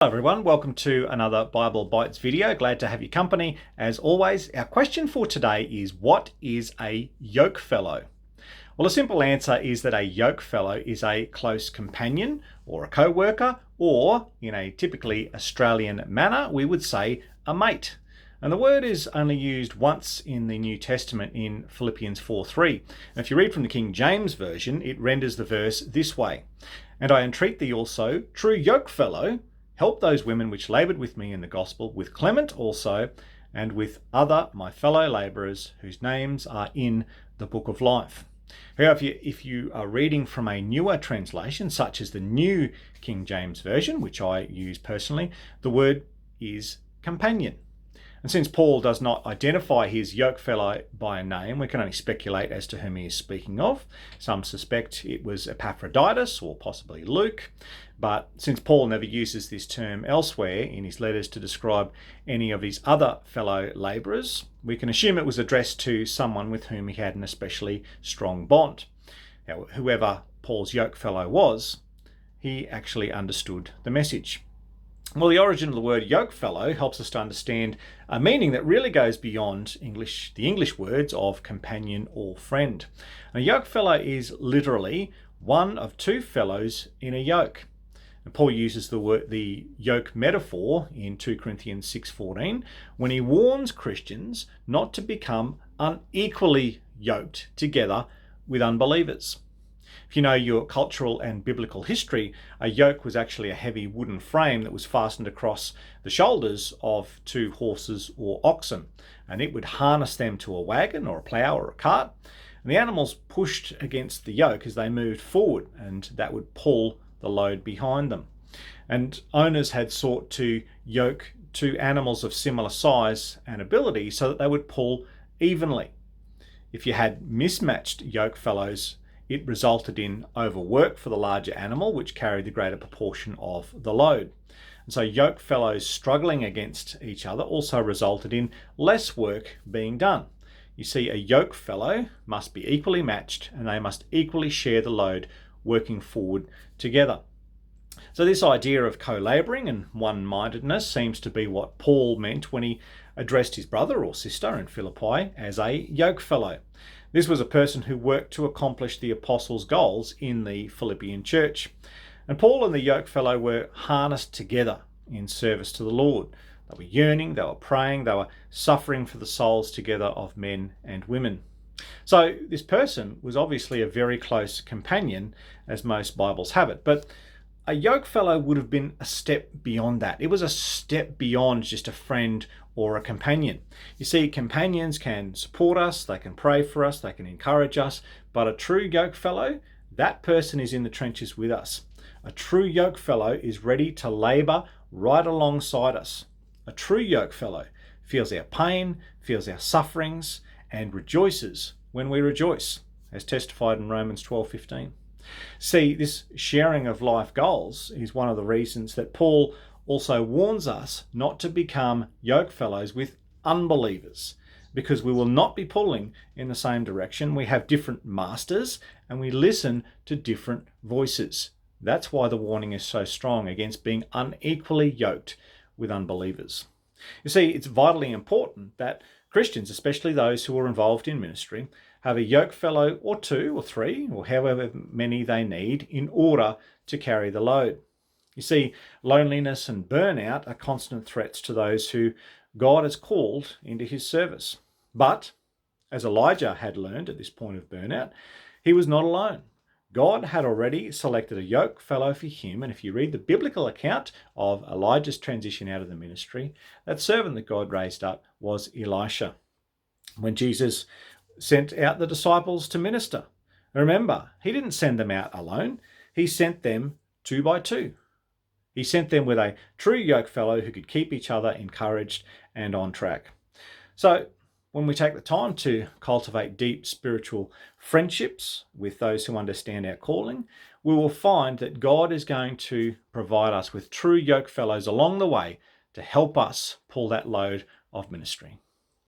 Hello everyone, welcome to another Bible Bites video. Glad to have your company. As always, our question for today is, what is a yokefellow? Well, a simple answer is that a yokefellow is a close companion or a co-worker, or in a typically Australian manner, we would say a mate. And the word is only used once in the New Testament in Philippians 4:3. And if you read from the King James Version, it renders the verse this way: "And I entreat thee also, true yokefellow, help those women which laboured with me in the gospel, with Clement also, and with other my fellow labourers, whose names are in the book of life." However, if you are reading from a newer translation, such as the New King James Version, which I use personally, the word is companion. And since Paul does not identify his yokefellow by a name, we can only speculate as to whom he is speaking of. Some suspect it was Epaphroditus or possibly Luke, but since Paul never uses this term elsewhere in his letters to describe any of his other fellow labourers, we can assume it was addressed to someone with whom he had an especially strong bond. Now, whoever Paul's yokefellow was, he actually understood the message. Well, the origin of the word yokefellow helps us to understand a meaning that really goes beyond the English words of companion or friend. A yokefellow is literally one of two fellows in a yoke. And Paul uses the yoke metaphor in 2 Corinthians 6:14 when he warns Christians not to become unequally yoked together with unbelievers. If you know your cultural and biblical history, a yoke was actually a heavy wooden frame that was fastened across the shoulders of two horses or oxen, and it would harness them to a wagon or a plough or a cart, and the animals pushed against the yoke as they moved forward, and that would pull the load behind them. And owners had sought to yoke two animals of similar size and ability so that they would pull evenly. If you had mismatched yoke fellows, it resulted in overwork for the larger animal, which carried the greater proportion of the load. And so yoke fellows struggling against each other also resulted in less work being done. You see, a yoke fellow must be equally matched, and they must equally share the load, working forward together. So this idea of co-labouring and one-mindedness seems to be what Paul meant when he addressed his brother or sister in Philippi as a yokefellow. This was a person who worked to accomplish the apostles' goals in the Philippian church. And Paul and the yokefellow were harnessed together in service to the Lord. They were yearning, they were praying, they were suffering for the souls together of men and women. So this person was obviously a very close companion, as most Bibles have it. But a yokefellow would have been a step beyond that. It was a step beyond just a friend or a companion. You see, companions can support us, they can pray for us, they can encourage us, but a true yokefellow, that person is in the trenches with us. A true yokefellow is ready to labour right alongside us. A true yokefellow feels our pain, feels our sufferings, and rejoices when we rejoice, as testified in Romans 12:15. See, this sharing of life goals is one of the reasons that Paul also warns us not to become yokefellows with unbelievers, because we will not be pulling in the same direction. We have different masters and we listen to different voices. That's why the warning is so strong against being unequally yoked with unbelievers. You see, it's vitally important that Christians, especially those who are involved in ministry, have a yokefellow or two or three or however many they need in order to carry the load. You see, loneliness and burnout are constant threats to those who God has called into his service. But, as Elijah had learned at this point of burnout, he was not alone. God had already selected a yokefellow for him, and if you read the biblical account of Elijah's transition out of the ministry, that servant that God raised up was Elisha. When Jesus sent out the disciples to minister, remember, he didn't send them out alone. He sent them 2 by 2. He sent them with a true yokefellow who could keep each other encouraged and on track. So when we take the time to cultivate deep spiritual friendships with those who understand our calling, we will find that God is going to provide us with true yokefellows along the way to help us pull that load of ministry.